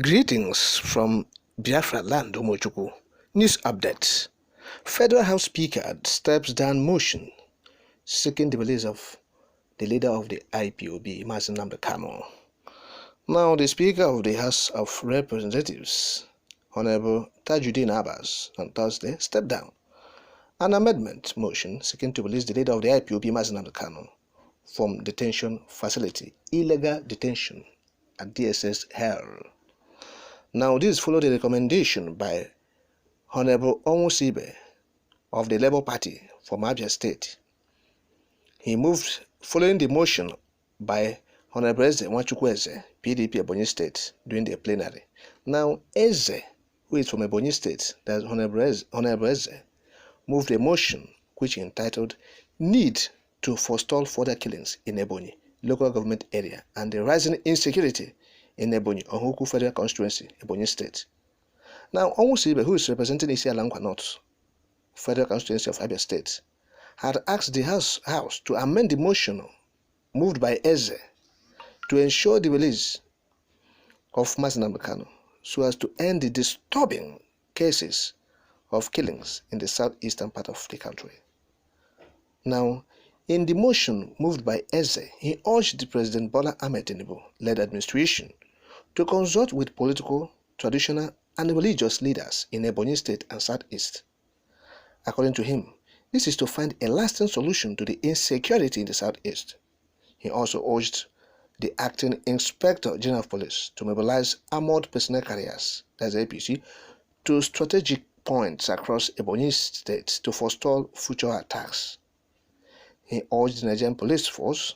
Greetings from Biafra land, Umochukwu. News update. Federal House Speaker steps down motion seeking the release of the leader of the IPOB, Kanu. Now, the Speaker of the House of Representatives, Honorable Tajuddin Abbas, on Thursday stepped down an amendment motion seeking to release the leader of the IPOB, Kanu, from detention facility, illegal detention at DSS Hell. Now, this followed a recommendation by Honorable Onwusibe of the Labour Party from Abia State. He moved following the motion by Honorable Eze Nwachukwu Eze, PDP Ebonyi State, during the plenary. Now, Eze, who is from Ebonyi State, that's Honorable Eze, moved a motion which entitled Need to Forestall Further Killings in Ebonyi Local Government Area and the Rising Insecurity in Ebonyi, Ohuku Federal Constituency, Ebonyi State. Now, Onwusibe, who is representing Isialangwa North, Federal Constituency of Abia State, had asked the House to amend the motion moved by Eze to ensure the release of Kanu so as to end the disturbing cases of killings in the southeastern part of the country. Now, in the motion moved by Eze, he urged the President Bola Ahmed Tinubu-led administration to consult with political, traditional, and religious leaders in Ebonyi State and Southeast. According to him, this is to find a lasting solution to the insecurity in the Southeast. He also urged the Acting Inspector General of Police to mobilize armored personnel carriers, that's APC, to strategic points across Ebonyi State to forestall future attacks. He urged the Nigerian Police Force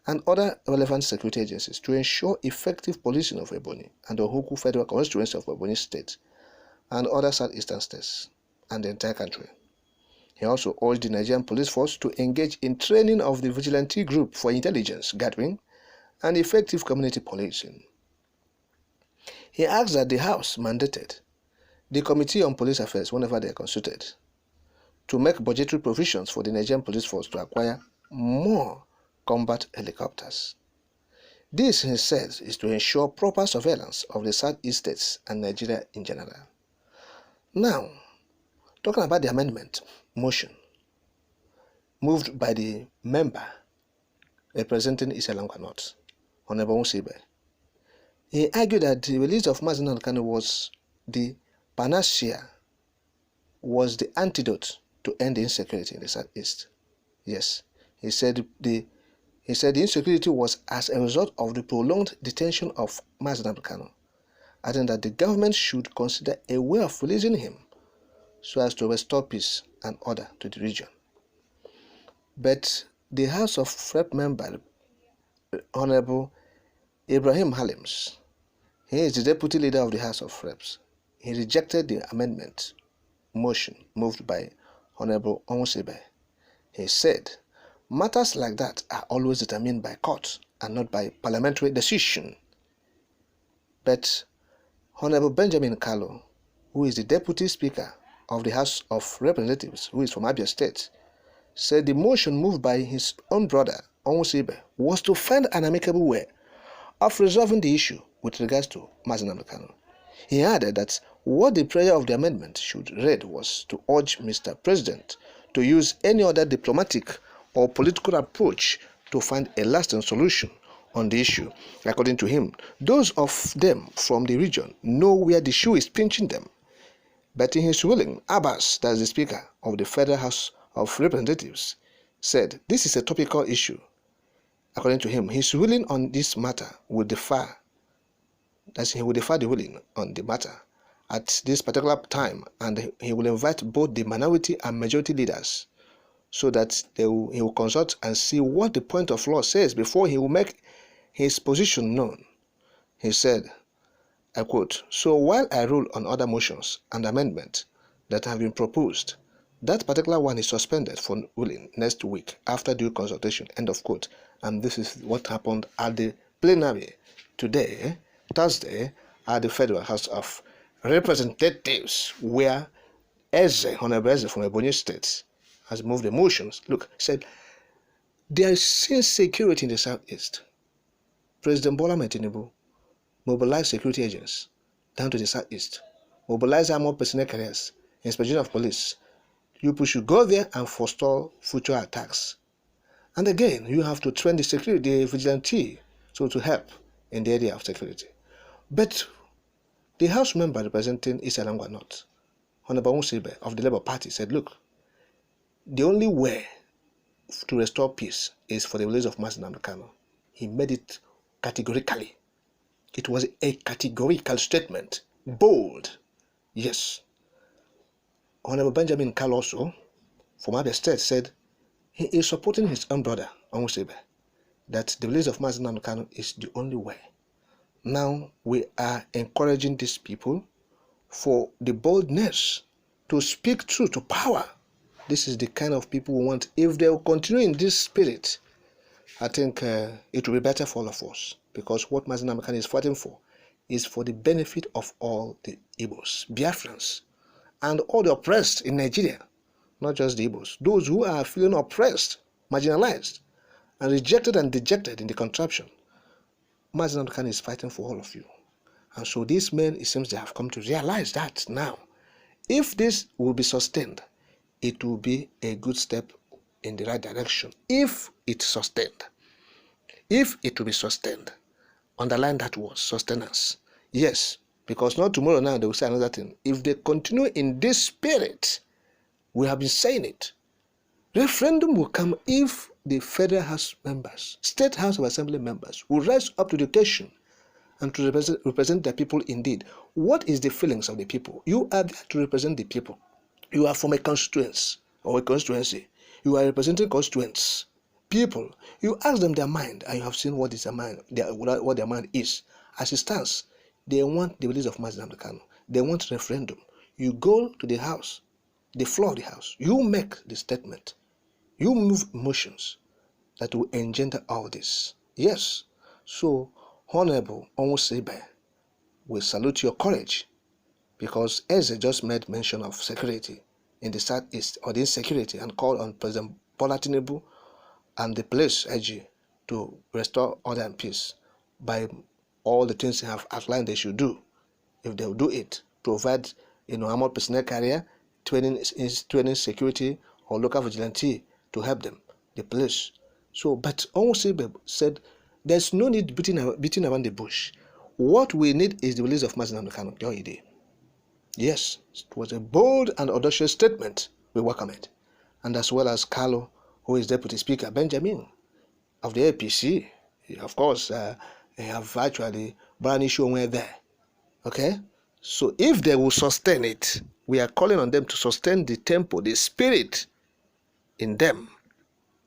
and other relevant security agencies to ensure effective policing of Ebonyi and the Ohuku Federal Constituency of Ebonyi State and other southeastern states and the entire country. He also urged the Nigerian Police Force to engage in training of the vigilante group for intelligence gathering and effective community policing. He asked that the House mandated the Committee on Police Affairs, whenever they are consulted, to make budgetary provisions for the Nigerian Police Force to acquire more combat helicopters. This, he said, is to ensure proper surveillance of the Southeast states and Nigeria in general. Now, talking about the amendment motion moved by the member representing Isialangwa North, Honorable Onwusibe, he argued that the release of Kanu was the panacea, was the antidote to end the insecurity in the Southeast. Yes, he said the insecurity was as a result of the prolonged detention of Kanu, adding that the government should consider a way of releasing him so as to restore peace and order to the region. But the House of Rep member, Honorable Ibrahim Halims, he is the deputy leader of the House of Reps. He rejected the amendment motion moved by Honorable Onwusibe. He said, matters like that are always determined by court and not by parliamentary decision. But Honorable Benjamin Kalu, who is the Deputy Speaker of the House of Representatives, who is from Abia State, said the motion moved by his own brother, Onwusibe, was to find an amicable way of resolving the issue with regards to Kanu. He added that what the prayer of the amendment should read was to urge Mr. President to use any other diplomatic or political approach to find a lasting solution on the issue. According to him, those of them from the region know where the shoe is pinching them. But in his ruling, Abbas, that's the Speaker of the Federal House of Representatives, said this is a topical issue. According to him, his ruling on this matter will defer, he will defer the ruling on the matter at this particular time, and he will invite both the minority and majority leaders so that he will consult and see what the point of law says before he will make his position known. He said, I quote, so while I rule on other motions and amendments that have been proposed, that particular one is suspended for ruling next week after due consultation, end of quote. And this is what happened at the plenary today, Thursday, at the Federal House of Representatives, where Honorable Eze from Ebonyi State has moved the motions. Look, said, there is insecurity in the Southeast. President Bola Ahmed Tinubu mobilized security agents down to the southeast. Mobilize armored personnel carriers, inspection of police. You people should go there and forestall future attacks. And again, you have to train the security, the vigilante, to help in the area of security. But the House member representing East Alangwa North, Honorable Musibe of the Labour Party, said, look, the only way to restore peace is for the release of Mazi Nnamdi Kanu. He made it categorically. It was a categorical statement. Bold. Yes. Honorable Benjamin Kal also, from Abia State, said he is supporting his own brother, Musibe, that the release of Mazi Nnamdi Kanu is the only way. Now we are encouraging these people for the boldness to speak truth to power. This is the kind of people we want. If they will continue in this spirit, I think it will be better for all of us, because what Mazi Nnamdi Kanu is fighting for is for the benefit of all the Igbos, Biafrans, and all the oppressed in Nigeria, not just the Igbos, those who are feeling oppressed, marginalized, and rejected and dejected in the contraption. Mazi Nnamdi Kanu is fighting for all of you. And so these men, it seems they have come to realize that now. If this will be sustained, it will be a good step in the right direction. If it's sustained. If it will be sustained. Underline that word, sustenance. Yes, because not tomorrow now they will say another thing. If they continue in this spirit, we have been saying it, referendum will come if the Federal House members, State House of Assembly members will rise up to the occasion and to represent the people indeed. What is the feelings of the people? You are there to represent the people. You are from a constituency or a constituency. You are representing constituents, people. You ask them their mind, and you have seen what is their mind, what their mind is. As it stands, they want the release of Mazi Nnamdi Kanu. They want referendum. You go to the house, the floor of the house. You make the statement. You move motions that will engender all this. Yes. So, Honorable Onwusibe, we salute your courage, because Eze just made mention of security in the southeast, or the insecurity, and called on President Bola Tinubu and the police AG to restore order and peace by all the things they have outlined they should do. If they will do it, provide armored personnel carrier, training security or local vigilante to help them, the police. So, but Onwusibe said there's no need beating around the bush. What we need is the release of Mazi Nnamdi Kanu. Yes, it was a bold and audacious statement. We welcome it. And as well as Carlo, who is Deputy Speaker, Benjamin of the APC. Of course, they have actually brought issue there. Okay? So if they will sustain it, we are calling on them to sustain the tempo, the spirit in them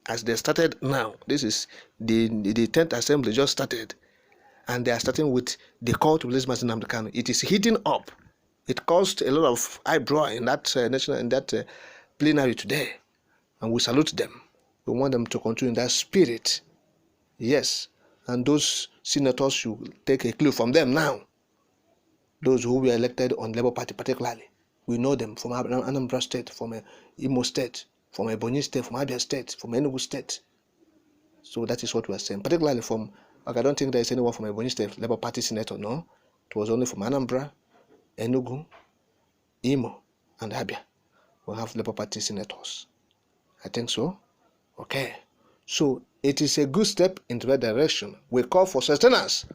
as they started now. This is the 10th Assembly just started, and they are starting with the call to release Mazi Nnamdi Kanu. It is heating up. It caused a lot of eyebrow in that plenary today, and we salute them. We want them to continue in that spirit. Yes, and those senators should take a clue from them now. Those who were elected on Labour Party particularly, we know them from Anambra State, from Imo State, from Ebonyi State, from Abia State, from Enugu State. So that is what we are saying. Particularly from, I don't think there is anyone from Ebonyi State, Labour Party senator, no. It was only from Anambra, Enugu, Imo, and Abia. We have Labour Party senators. I think so. Okay. So it is a good step in the right direction. We call for sustenance